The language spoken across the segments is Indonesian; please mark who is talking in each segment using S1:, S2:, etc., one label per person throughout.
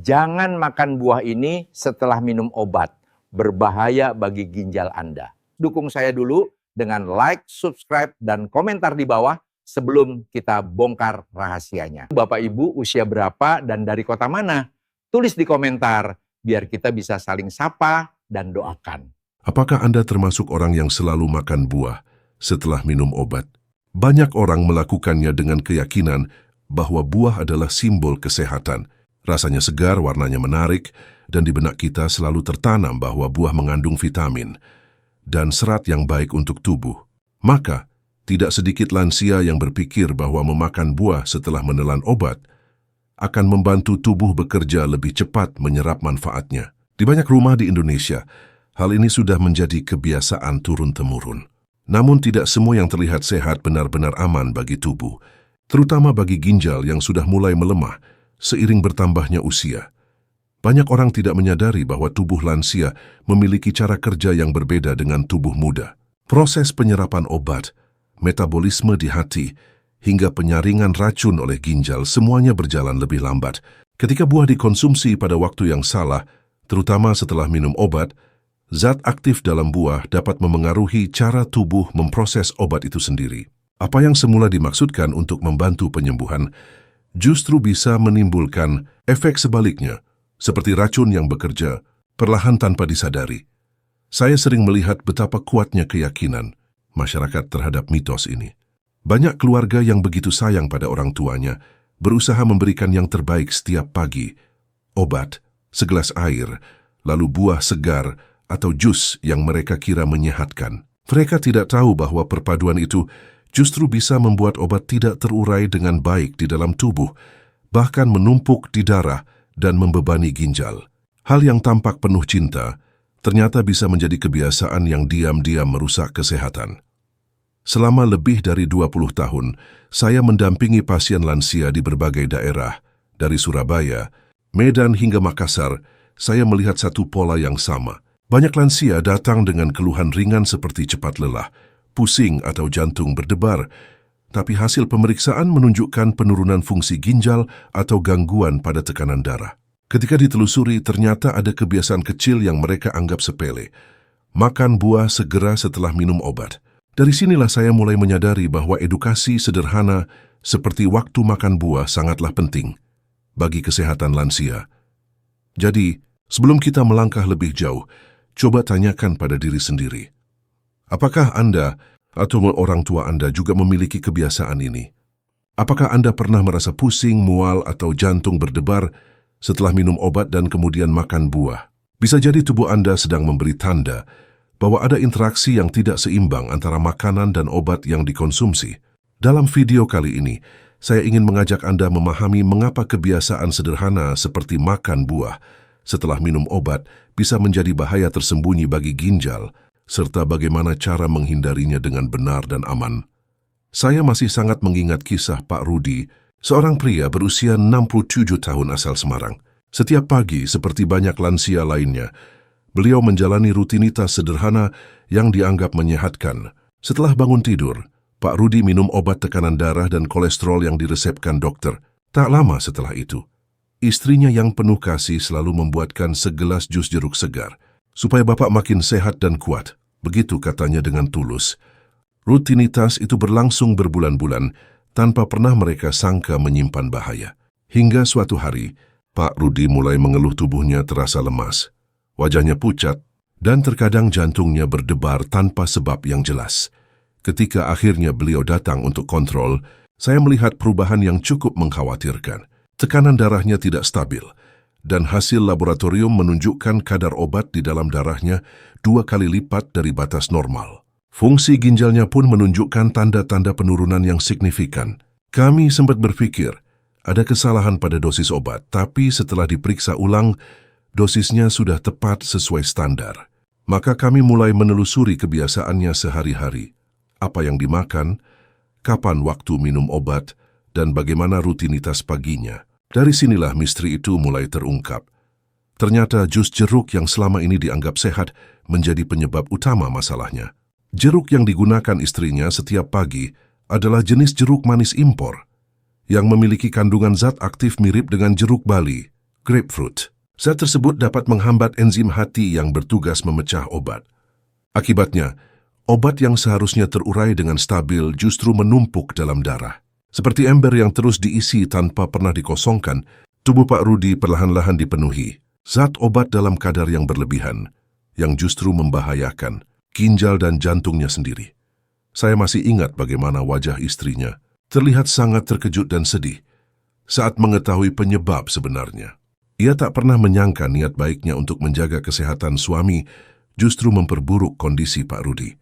S1: Jangan makan buah ini setelah minum obat. Berbahaya bagi ginjal Anda. Dukung saya dulu dengan like, subscribe, dan komentar di bawah sebelum kita bongkar rahasianya. Bapak Ibu usia berapa dan dari kota mana? Tulis di komentar biar kita bisa saling sapa dan doakan.
S2: Apakah Anda termasuk orang yang selalu makan buah setelah minum obat? Banyak orang melakukannya dengan keyakinan bahwa buah adalah simbol kesehatan. Rasanya segar, warnanya menarik, dan di benak kita selalu tertanam bahwa buah mengandung vitamin dan serat yang baik untuk tubuh. Maka, tidak sedikit lansia yang berpikir bahwa memakan buah setelah menelan obat akan membantu tubuh bekerja lebih cepat menyerap manfaatnya. Di banyak rumah di Indonesia, hal ini sudah menjadi kebiasaan turun-temurun. Namun tidak semua yang terlihat sehat benar-benar aman bagi tubuh, terutama bagi ginjal yang sudah mulai melemah seiring bertambahnya usia. Banyak orang tidak menyadari bahwa tubuh lansia memiliki cara kerja yang berbeda dengan tubuh muda. Proses penyerapan obat, metabolisme di hati, hingga penyaringan racun oleh ginjal semuanya berjalan lebih lambat. Ketika buah dikonsumsi pada waktu yang salah, terutama setelah minum obat, zat aktif dalam buah dapat memengaruhi cara tubuh memproses obat itu sendiri. Apa yang semula dimaksudkan untuk membantu penyembuhan justru bisa menimbulkan efek sebaliknya, seperti racun yang bekerja perlahan tanpa disadari. Saya sering melihat betapa kuatnya keyakinan masyarakat terhadap mitos ini. Banyak keluarga yang begitu sayang pada orang tuanya berusaha memberikan yang terbaik setiap pagi, obat, segelas air, lalu buah segar atau jus yang mereka kira menyehatkan. Mereka tidak tahu bahwa perpaduan itu justru bisa membuat obat tidak terurai dengan baik di dalam tubuh, bahkan menumpuk di darah dan membebani ginjal. Hal yang tampak penuh cinta, ternyata bisa menjadi kebiasaan yang diam-diam merusak kesehatan. Selama lebih dari 20 tahun, saya mendampingi pasien lansia di berbagai daerah, dari Surabaya, Medan hingga Makassar. Saya melihat satu pola yang sama. Banyak lansia datang dengan keluhan ringan seperti cepat lelah, pusing atau jantung berdebar, tapi hasil pemeriksaan menunjukkan penurunan fungsi ginjal atau gangguan pada tekanan darah. Ketika ditelusuri, ternyata ada kebiasaan kecil yang mereka anggap sepele. Makan buah segera setelah minum obat. Dari sinilah saya mulai menyadari bahwa edukasi sederhana seperti waktu makan buah sangatlah penting bagi kesehatan lansia. Jadi, sebelum kita melangkah lebih jauh, coba tanyakan pada diri sendiri. Apakah Anda atau orang tua Anda juga memiliki kebiasaan ini? Apakah Anda pernah merasa pusing, mual, atau jantung berdebar setelah minum obat dan kemudian makan buah? Bisa jadi tubuh Anda sedang memberi tanda bahwa ada interaksi yang tidak seimbang antara makanan dan obat yang dikonsumsi. Dalam video kali ini, saya ingin mengajak Anda memahami mengapa kebiasaan sederhana seperti makan buah setelah minum obat bisa menjadi bahaya tersembunyi bagi ginjal, serta bagaimana cara menghindarinya dengan benar dan aman. Saya masih sangat mengingat kisah Pak Rudi, seorang pria berusia 67 tahun asal Semarang. Setiap pagi, seperti banyak lansia lainnya, beliau menjalani rutinitas sederhana yang dianggap menyehatkan. Setelah bangun tidur, Pak Rudi minum obat tekanan darah dan kolesterol yang diresepkan dokter. Tak lama setelah itu, istrinya yang penuh kasih selalu membuatkan segelas jus jeruk segar, supaya Bapak makin sehat dan kuat, begitu katanya dengan tulus. Rutinitas itu berlangsung berbulan-bulan, tanpa pernah mereka sangka menyimpan bahaya. Hingga suatu hari, Pak Rudi mulai mengeluh tubuhnya terasa lemas. Wajahnya pucat, dan terkadang jantungnya berdebar tanpa sebab yang jelas. Ketika akhirnya beliau datang untuk kontrol, saya melihat perubahan yang cukup mengkhawatirkan. Tekanan darahnya tidak stabil, dan hasil laboratorium menunjukkan kadar obat di dalam darahnya 2 kali lipat dari batas normal. Fungsi ginjalnya pun menunjukkan tanda-tanda penurunan yang signifikan. Kami sempat berpikir ada kesalahan pada dosis obat, tapi setelah diperiksa ulang, dosisnya sudah tepat sesuai standar. Maka kami mulai menelusuri kebiasaannya sehari-hari. Apa yang dimakan, kapan waktu minum obat, dan bagaimana rutinitas paginya. Dari sinilah misteri itu mulai terungkap. Ternyata jus jeruk yang selama ini dianggap sehat menjadi penyebab utama masalahnya. Jeruk yang digunakan istrinya setiap pagi adalah jenis jeruk manis impor, yang memiliki kandungan zat aktif mirip dengan jeruk Bali, grapefruit. Zat tersebut dapat menghambat enzim hati yang bertugas memecah obat. Akibatnya, obat yang seharusnya terurai dengan stabil justru menumpuk dalam darah. Seperti ember yang terus diisi tanpa pernah dikosongkan, tubuh Pak Rudi perlahan-lahan dipenuhi zat obat dalam kadar yang berlebihan, yang justru membahayakan ginjal dan jantungnya sendiri. Saya masih ingat bagaimana wajah istrinya terlihat sangat terkejut dan sedih saat mengetahui penyebab sebenarnya. Ia tak pernah menyangka niat baiknya untuk menjaga kesehatan suami justru memperburuk kondisi Pak Rudi.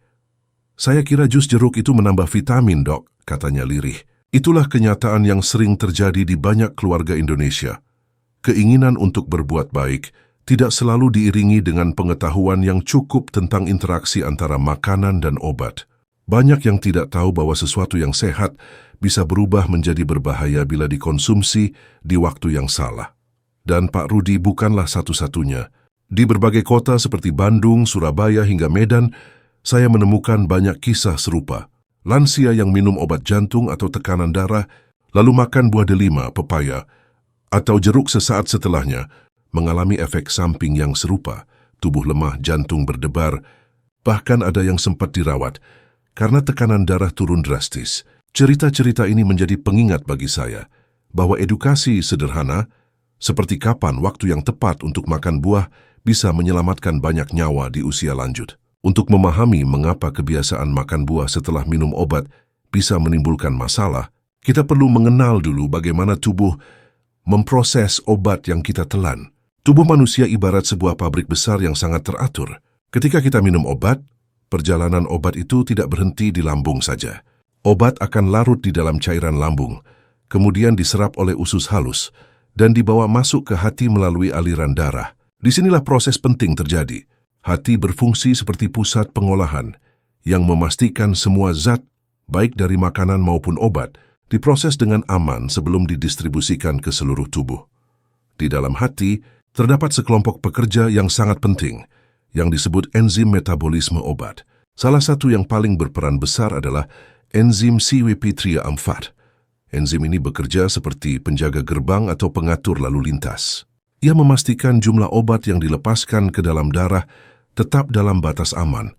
S2: "Saya kira jus jeruk itu menambah vitamin, Dok," katanya lirih. Itulah kenyataan yang sering terjadi di banyak keluarga Indonesia. Keinginan untuk berbuat baik tidak selalu diiringi dengan pengetahuan yang cukup tentang interaksi antara makanan dan obat. Banyak yang tidak tahu bahwa sesuatu yang sehat bisa berubah menjadi berbahaya bila dikonsumsi di waktu yang salah. Dan Pak Rudi bukanlah satu-satunya. Di berbagai kota seperti Bandung, Surabaya, hingga Medan, saya menemukan banyak kisah serupa. Lansia yang minum obat jantung atau tekanan darah, lalu makan buah delima, pepaya, atau jeruk sesaat setelahnya, mengalami efek samping yang serupa, tubuh lemah, jantung berdebar, bahkan ada yang sempat dirawat karena tekanan darah turun drastis. Cerita-cerita ini menjadi pengingat bagi saya bahwa edukasi sederhana, seperti kapan waktu yang tepat untuk makan buah, bisa menyelamatkan banyak nyawa di usia lanjut. Untuk memahami mengapa kebiasaan makan buah setelah minum obat bisa menimbulkan masalah, kita perlu mengenal dulu bagaimana tubuh memproses obat yang kita telan. Tubuh manusia ibarat sebuah pabrik besar yang sangat teratur. Ketika kita minum obat, perjalanan obat itu tidak berhenti di lambung saja. Obat akan larut di dalam cairan lambung, kemudian diserap oleh usus halus, dan dibawa masuk ke hati melalui aliran darah. Disinilah proses penting terjadi. Hati berfungsi seperti pusat pengolahan yang memastikan semua zat, baik dari makanan maupun obat, diproses dengan aman sebelum didistribusikan ke seluruh tubuh. Di dalam hati, terdapat sekelompok pekerja yang sangat penting, yang disebut enzim metabolisme obat. Salah satu yang paling berperan besar adalah enzim CYP3A4. Enzim ini bekerja seperti penjaga gerbang atau pengatur lalu lintas. Ia memastikan jumlah obat yang dilepaskan ke dalam darah tetap dalam batas aman,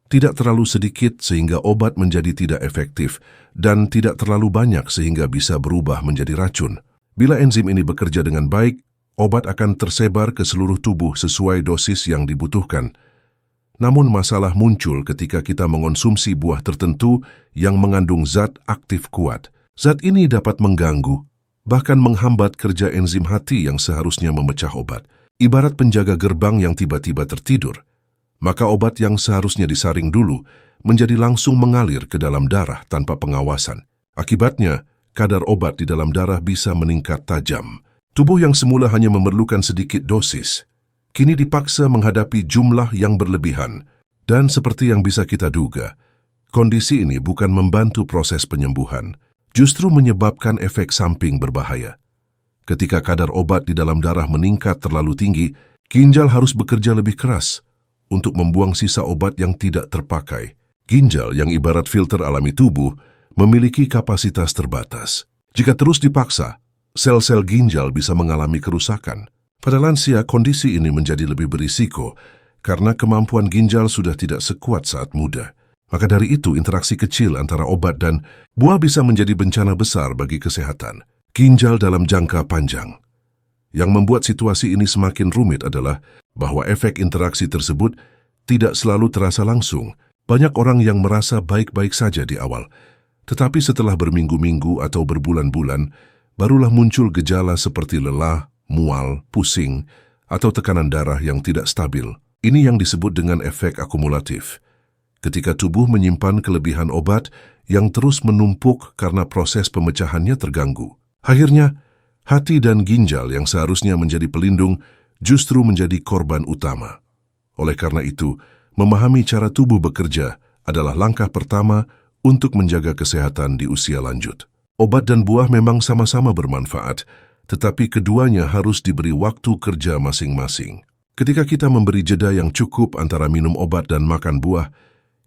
S2: tidak terlalu sedikit sehingga obat menjadi tidak efektif, dan tidak terlalu banyak sehingga bisa berubah menjadi racun. Bila enzim ini bekerja dengan baik, obat akan tersebar ke seluruh tubuh sesuai dosis yang dibutuhkan. Namun masalah muncul ketika kita mengonsumsi buah tertentu yang mengandung zat aktif kuat. Zat ini dapat mengganggu, bahkan menghambat kerja enzim hati yang seharusnya memecah obat. Ibarat penjaga gerbang yang tiba-tiba tertidur, maka obat yang seharusnya disaring dulu menjadi langsung mengalir ke dalam darah tanpa pengawasan. Akibatnya, kadar obat di dalam darah bisa meningkat tajam. Tubuh yang semula hanya memerlukan sedikit dosis, kini dipaksa menghadapi jumlah yang berlebihan. Dan seperti yang bisa kita duga, kondisi ini bukan membantu proses penyembuhan, justru menyebabkan efek samping berbahaya. Ketika kadar obat di dalam darah meningkat terlalu tinggi, ginjal harus bekerja lebih keras untuk membuang sisa obat yang tidak terpakai. Ginjal yang ibarat filter alami tubuh memiliki kapasitas terbatas. Jika terus dipaksa, sel-sel ginjal bisa mengalami kerusakan. Pada lansia, kondisi ini menjadi lebih berisiko karena kemampuan ginjal sudah tidak sekuat saat muda. Maka dari itu, interaksi kecil antara obat dan buah bisa menjadi bencana besar bagi kesehatan ginjal dalam jangka panjang. Yang membuat situasi ini semakin rumit adalah bahwa efek interaksi tersebut tidak selalu terasa langsung. Banyak orang yang merasa baik-baik saja di awal, tetapi setelah berminggu-minggu atau berbulan-bulan, barulah muncul gejala seperti lelah, mual, pusing, atau tekanan darah yang tidak stabil. Ini yang disebut dengan efek akumulatif. Ketika tubuh menyimpan kelebihan obat yang terus menumpuk karena proses pemecahannya terganggu. Akhirnya, hati dan ginjal yang seharusnya menjadi pelindung justru menjadi korban utama. Oleh karena itu, memahami cara tubuh bekerja adalah langkah pertama untuk menjaga kesehatan di usia lanjut. Obat dan buah memang sama-sama bermanfaat, tetapi keduanya harus diberi waktu kerja masing-masing. Ketika kita memberi jeda yang cukup antara minum obat dan makan buah,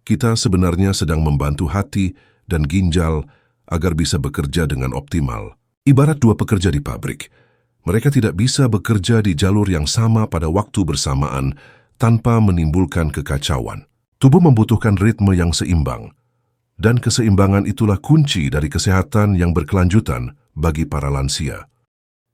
S2: kita sebenarnya sedang membantu hati dan ginjal agar bisa bekerja dengan optimal. Ibarat dua pekerja di pabrik. Mereka tidak bisa bekerja di jalur yang sama pada waktu bersamaan tanpa menimbulkan kekacauan. Tubuh membutuhkan ritme yang seimbang, dan keseimbangan itulah kunci dari kesehatan yang berkelanjutan bagi para lansia.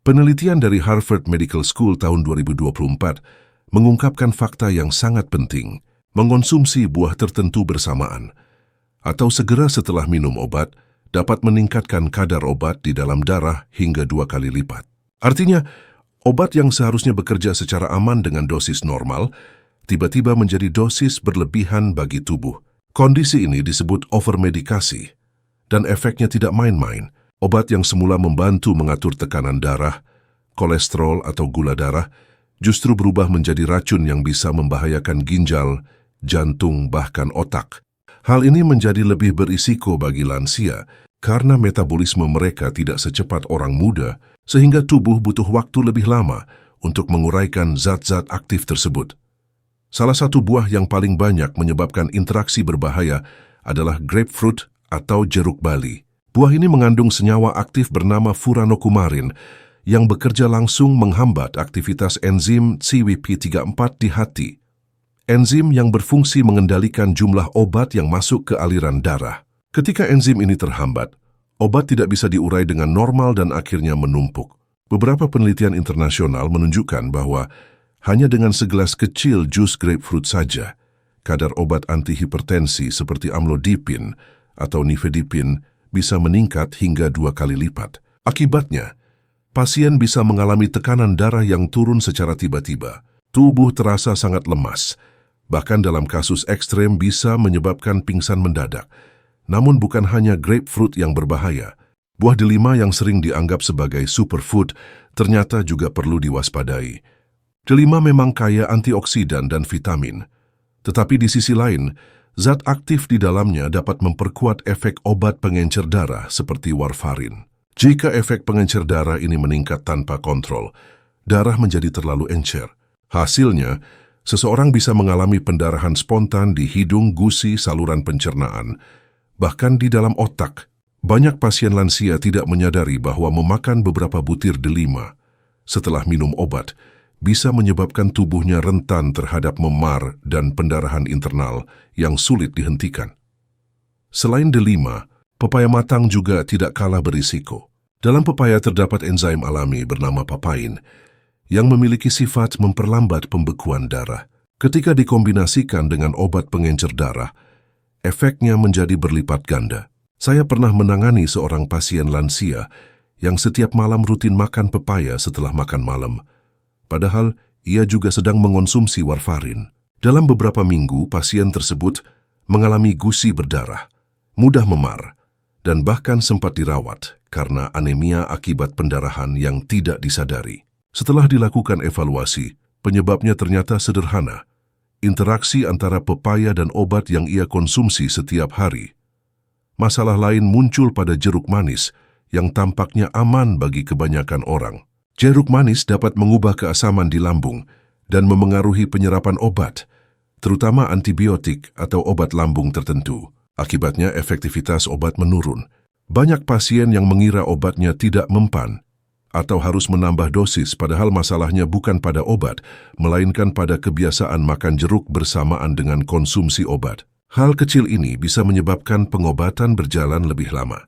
S2: Penelitian dari Harvard Medical School tahun 2024 mengungkapkan fakta yang sangat penting. Mengonsumsi buah tertentu bersamaan atau segera setelah minum obat dapat meningkatkan kadar obat di dalam darah hingga 2 kali lipat. Artinya, obat yang seharusnya bekerja secara aman dengan dosis normal, tiba-tiba menjadi dosis berlebihan bagi tubuh. Kondisi ini disebut overmedikasi, dan efeknya tidak main-main. Obat yang semula membantu mengatur tekanan darah, kolesterol atau gula darah, justru berubah menjadi racun yang bisa membahayakan ginjal, jantung, bahkan otak. Hal ini menjadi lebih berisiko bagi lansia karena metabolisme mereka tidak secepat orang muda, sehingga tubuh butuh waktu lebih lama untuk menguraikan zat-zat aktif tersebut. Salah satu buah yang paling banyak menyebabkan interaksi berbahaya adalah grapefruit atau jeruk bali. Buah ini mengandung senyawa aktif bernama furanokumarin yang bekerja langsung menghambat aktivitas enzim CYP34 di hati. Enzim yang berfungsi mengendalikan jumlah obat yang masuk ke aliran darah. Ketika enzim ini terhambat, obat tidak bisa diurai dengan normal dan akhirnya menumpuk. Beberapa penelitian internasional menunjukkan bahwa hanya dengan segelas kecil jus grapefruit saja, kadar obat antihipertensi seperti amlodipin atau nifedipin bisa meningkat hingga 2 kali lipat. Akibatnya, pasien bisa mengalami tekanan darah yang turun secara tiba-tiba. Tubuh terasa sangat lemas, bahkan dalam kasus ekstrem bisa menyebabkan pingsan mendadak. Namun bukan hanya grapefruit yang berbahaya. Buah delima yang sering dianggap sebagai superfood ternyata juga perlu diwaspadai. Delima memang kaya antioksidan dan vitamin, tetapi di sisi lain, zat aktif di dalamnya dapat memperkuat efek obat pengencer darah seperti warfarin. Jika efek pengencer darah ini meningkat tanpa kontrol, darah menjadi terlalu encer. Hasilnya, seseorang bisa mengalami pendarahan spontan di hidung, gusi, saluran pencernaan, bahkan di dalam otak. Banyak pasien lansia tidak menyadari bahwa memakan beberapa butir delima setelah minum obat bisa menyebabkan tubuhnya rentan terhadap memar dan pendarahan internal yang sulit dihentikan. Selain delima, pepaya matang juga tidak kalah berisiko. Dalam pepaya terdapat enzim alami bernama papain yang memiliki sifat memperlambat pembekuan darah. Ketika dikombinasikan dengan obat pengencer darah, efeknya menjadi berlipat ganda. Saya pernah menangani seorang pasien lansia yang setiap malam rutin makan pepaya setelah makan malam. Padahal ia juga sedang mengonsumsi warfarin. Dalam beberapa minggu, pasien tersebut mengalami gusi berdarah, mudah memar, dan bahkan sempat dirawat karena anemia akibat pendarahan yang tidak disadari. Setelah dilakukan evaluasi, penyebabnya ternyata sederhana. Interaksi antara pepaya dan obat yang ia konsumsi setiap hari. Masalah lain muncul pada jeruk manis yang tampaknya aman bagi kebanyakan orang. Jeruk manis dapat mengubah keasaman di lambung dan memengaruhi penyerapan obat, terutama antibiotik atau obat lambung tertentu. Akibatnya efektivitas obat menurun. Banyak pasien yang mengira obatnya tidak mempan atau harus menambah dosis, padahal masalahnya bukan pada obat, melainkan pada kebiasaan makan jeruk bersamaan dengan konsumsi obat. Hal kecil ini bisa menyebabkan pengobatan berjalan lebih lama.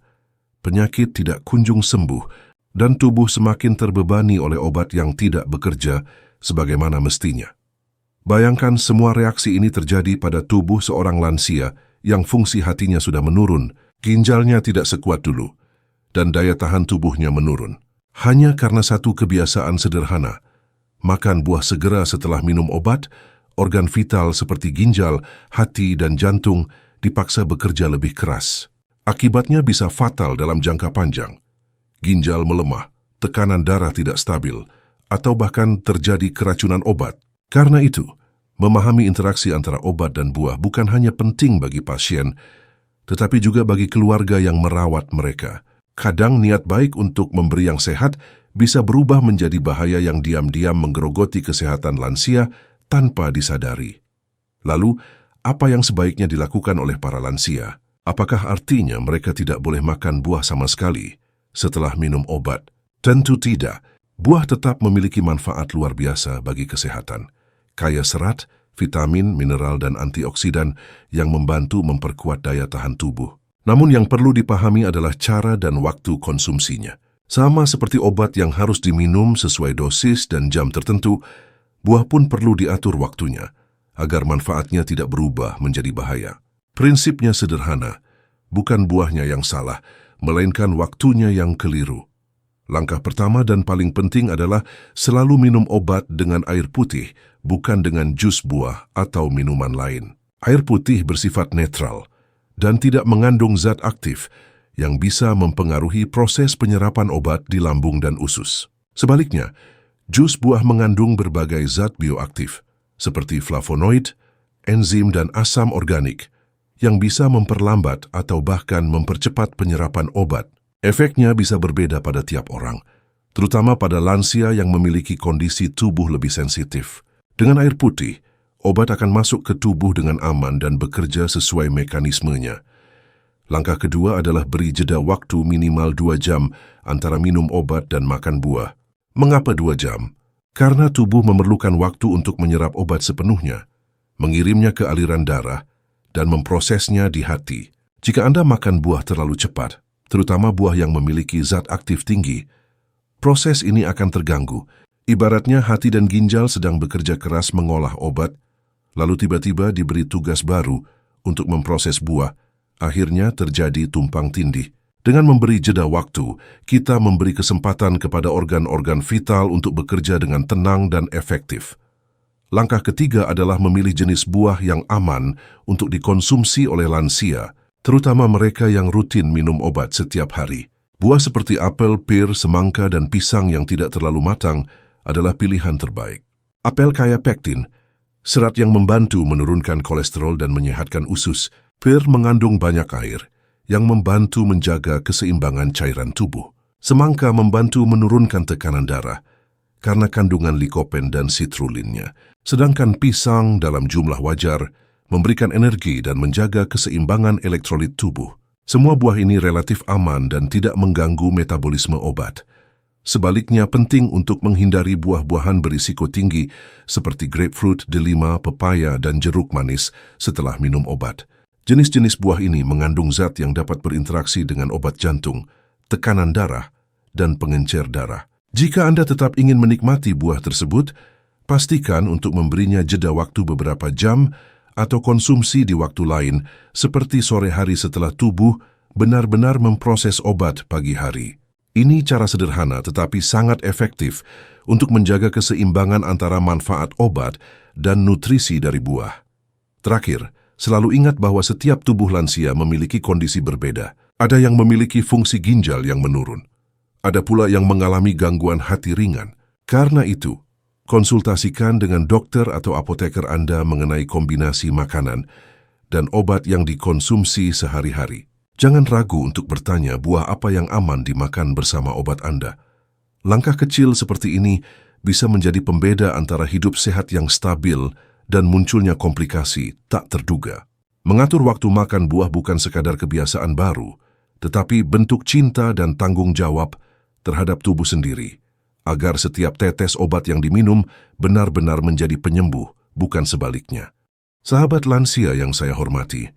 S2: Penyakit tidak kunjung sembuh, dan tubuh semakin terbebani oleh obat yang tidak bekerja sebagaimana mestinya. Bayangkan semua reaksi ini terjadi pada tubuh seorang lansia yang fungsi hatinya sudah menurun, ginjalnya tidak sekuat dulu, dan daya tahan tubuhnya menurun. Hanya karena satu kebiasaan sederhana, makan buah segera setelah minum obat, organ vital seperti ginjal, hati, dan jantung dipaksa bekerja lebih keras. Akibatnya bisa fatal dalam jangka panjang. Ginjal melemah, tekanan darah tidak stabil, atau bahkan terjadi keracunan obat. Karena itu, memahami interaksi antara obat dan buah bukan hanya penting bagi pasien, tetapi juga bagi keluarga yang merawat mereka. Kadang niat baik untuk memberi yang sehat bisa berubah menjadi bahaya yang diam-diam menggerogoti kesehatan lansia tanpa disadari. Lalu, apa yang sebaiknya dilakukan oleh para lansia? Apakah artinya mereka tidak boleh makan buah sama sekali setelah minum obat? Tentu tidak. Buah tetap memiliki manfaat luar biasa bagi kesehatan, kaya serat, vitamin, mineral, dan antioksidan yang membantu memperkuat daya tahan tubuh. Namun yang perlu dipahami adalah cara dan waktu konsumsinya. Sama seperti obat yang harus diminum sesuai dosis dan jam tertentu, buah pun perlu diatur waktunya, agar manfaatnya tidak berubah menjadi bahaya. Prinsipnya sederhana, bukan buahnya yang salah, melainkan waktunya yang keliru. Langkah pertama dan paling penting adalah selalu minum obat dengan air putih, bukan dengan jus buah atau minuman lain. Air putih bersifat netral dan tidak mengandung zat aktif yang bisa mempengaruhi proses penyerapan obat di lambung dan usus. Sebaliknya, jus buah mengandung berbagai zat bioaktif, seperti flavonoid, enzim dan asam organik, yang bisa memperlambat atau bahkan mempercepat penyerapan obat. Efeknya bisa berbeda pada tiap orang, terutama pada lansia yang memiliki kondisi tubuh lebih sensitif. Dengan air putih, obat akan masuk ke tubuh dengan aman dan bekerja sesuai mekanismenya. Langkah kedua adalah beri jeda waktu minimal 2 jam antara minum obat dan makan buah. Mengapa 2 jam? Karena tubuh memerlukan waktu untuk menyerap obat sepenuhnya, mengirimnya ke aliran darah, dan memprosesnya di hati. Jika Anda makan buah terlalu cepat, terutama buah yang memiliki zat aktif tinggi, proses ini akan terganggu. Ibaratnya hati dan ginjal sedang bekerja keras mengolah obat, lalu tiba-tiba diberi tugas baru untuk memproses buah. Akhirnya terjadi tumpang tindih. Dengan memberi jeda waktu, kita memberi kesempatan kepada organ-organ vital untuk bekerja dengan tenang dan efektif. Langkah ketiga adalah memilih jenis buah yang aman untuk dikonsumsi oleh lansia, terutama mereka yang rutin minum obat setiap hari. Buah seperti apel, pir, semangka, dan pisang yang tidak terlalu matang adalah pilihan terbaik. Apel kaya pektin, serat yang membantu menurunkan kolesterol dan menyehatkan usus. Pir mengandung banyak air, yang membantu menjaga keseimbangan cairan tubuh. Semangka membantu menurunkan tekanan darah, karena kandungan likopen dan sitrulinnya. Sedangkan pisang dalam jumlah wajar memberikan energi dan menjaga keseimbangan elektrolit tubuh. Semua buah ini relatif aman dan tidak mengganggu metabolisme obat. Sebaliknya penting untuk menghindari buah-buahan berisiko tinggi seperti grapefruit, delima, pepaya, dan jeruk manis setelah minum obat. Jenis-jenis buah ini mengandung zat yang dapat berinteraksi dengan obat jantung, tekanan darah, dan pengencer darah. Jika Anda tetap ingin menikmati buah tersebut, pastikan untuk memberinya jeda waktu beberapa jam atau konsumsi di waktu lain, seperti sore hari setelah tubuh benar-benar memproses obat pagi hari. Ini cara sederhana tetapi sangat efektif untuk menjaga keseimbangan antara manfaat obat dan nutrisi dari buah. Terakhir, selalu ingat bahwa setiap tubuh lansia memiliki kondisi berbeda. Ada yang memiliki fungsi ginjal yang menurun. Ada pula yang mengalami gangguan hati ringan. Karena itu, konsultasikan dengan dokter atau apoteker Anda mengenai kombinasi makanan dan obat yang dikonsumsi sehari-hari. Jangan ragu untuk bertanya buah apa yang aman dimakan bersama obat Anda. Langkah kecil seperti ini bisa menjadi pembeda antara hidup sehat yang stabil dan munculnya komplikasi tak terduga. Mengatur waktu makan buah bukan sekadar kebiasaan baru, tetapi bentuk cinta dan tanggung jawab terhadap tubuh sendiri, agar setiap tetes obat yang diminum benar-benar menjadi penyembuh, bukan sebaliknya. Sahabat lansia yang saya hormati,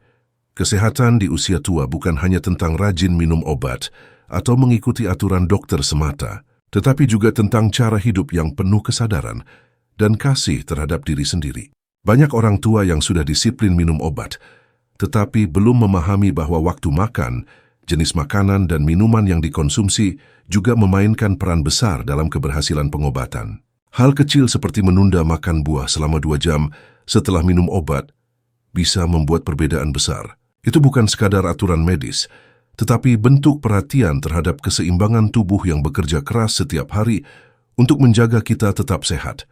S2: kesehatan di usia tua bukan hanya tentang rajin minum obat atau mengikuti aturan dokter semata, tetapi juga tentang cara hidup yang penuh kesadaran dan kasih terhadap diri sendiri. Banyak orang tua yang sudah disiplin minum obat, tetapi belum memahami bahwa waktu makan, jenis makanan dan minuman yang dikonsumsi juga memainkan peran besar dalam keberhasilan pengobatan. Hal kecil seperti menunda makan buah selama 2 jam setelah minum obat bisa membuat perbedaan besar. Itu bukan sekadar aturan medis, tetapi bentuk perhatian terhadap keseimbangan tubuh yang bekerja keras setiap hari untuk menjaga kita tetap sehat.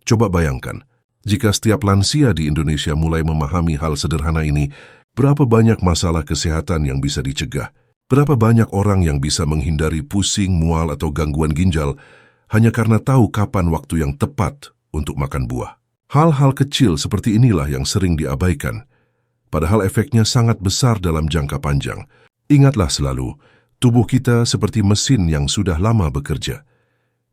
S2: Coba bayangkan, jika setiap lansia di Indonesia mulai memahami hal sederhana ini, berapa banyak masalah kesehatan yang bisa dicegah? Berapa banyak orang yang bisa menghindari pusing, mual, atau gangguan ginjal hanya karena tahu kapan waktu yang tepat untuk makan buah? Hal-hal kecil seperti inilah yang sering diabaikan, padahal efeknya sangat besar dalam jangka panjang. Ingatlah selalu, tubuh kita seperti mesin yang sudah lama bekerja.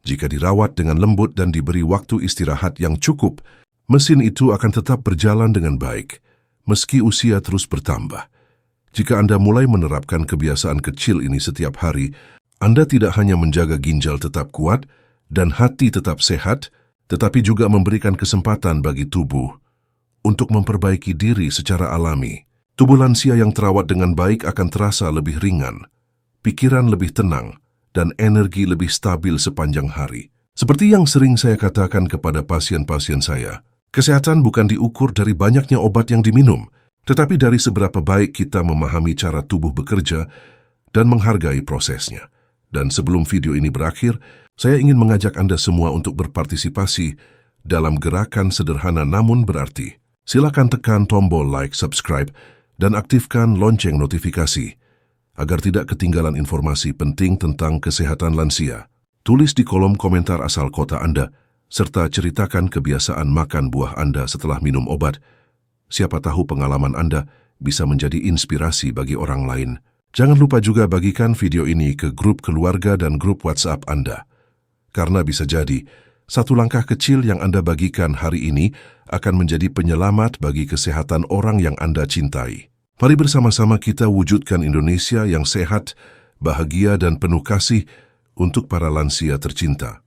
S2: Jika dirawat dengan lembut dan diberi waktu istirahat yang cukup, mesin itu akan tetap berjalan dengan baik, meski usia terus bertambah. Jika Anda mulai menerapkan kebiasaan kecil ini setiap hari, Anda tidak hanya menjaga ginjal tetap kuat dan hati tetap sehat, tetapi juga memberikan kesempatan bagi tubuh untuk memperbaiki diri secara alami. Tubuh lansia yang terawat dengan baik akan terasa lebih ringan, pikiran lebih tenang, dan energi lebih stabil sepanjang hari. Seperti yang sering saya katakan kepada pasien-pasien saya, kesehatan bukan diukur dari banyaknya obat yang diminum, tetapi dari seberapa baik kita memahami cara tubuh bekerja dan menghargai prosesnya. Dan sebelum video ini berakhir, saya ingin mengajak Anda semua untuk berpartisipasi dalam gerakan sederhana namun berarti. Silakan tekan tombol like, subscribe, dan aktifkan lonceng notifikasi agar tidak ketinggalan informasi penting tentang kesehatan lansia. Tulis di kolom komentar asal kota Anda, serta ceritakan kebiasaan makan buah Anda setelah minum obat. Siapa tahu pengalaman Anda bisa menjadi inspirasi bagi orang lain. Jangan lupa juga bagikan video ini ke grup keluarga dan grup WhatsApp Anda. Karena bisa jadi, satu langkah kecil yang Anda bagikan hari ini akan menjadi penyelamat bagi kesehatan orang yang Anda cintai. Mari bersama-sama kita wujudkan Indonesia yang sehat, bahagia, dan penuh kasih untuk para lansia tercinta.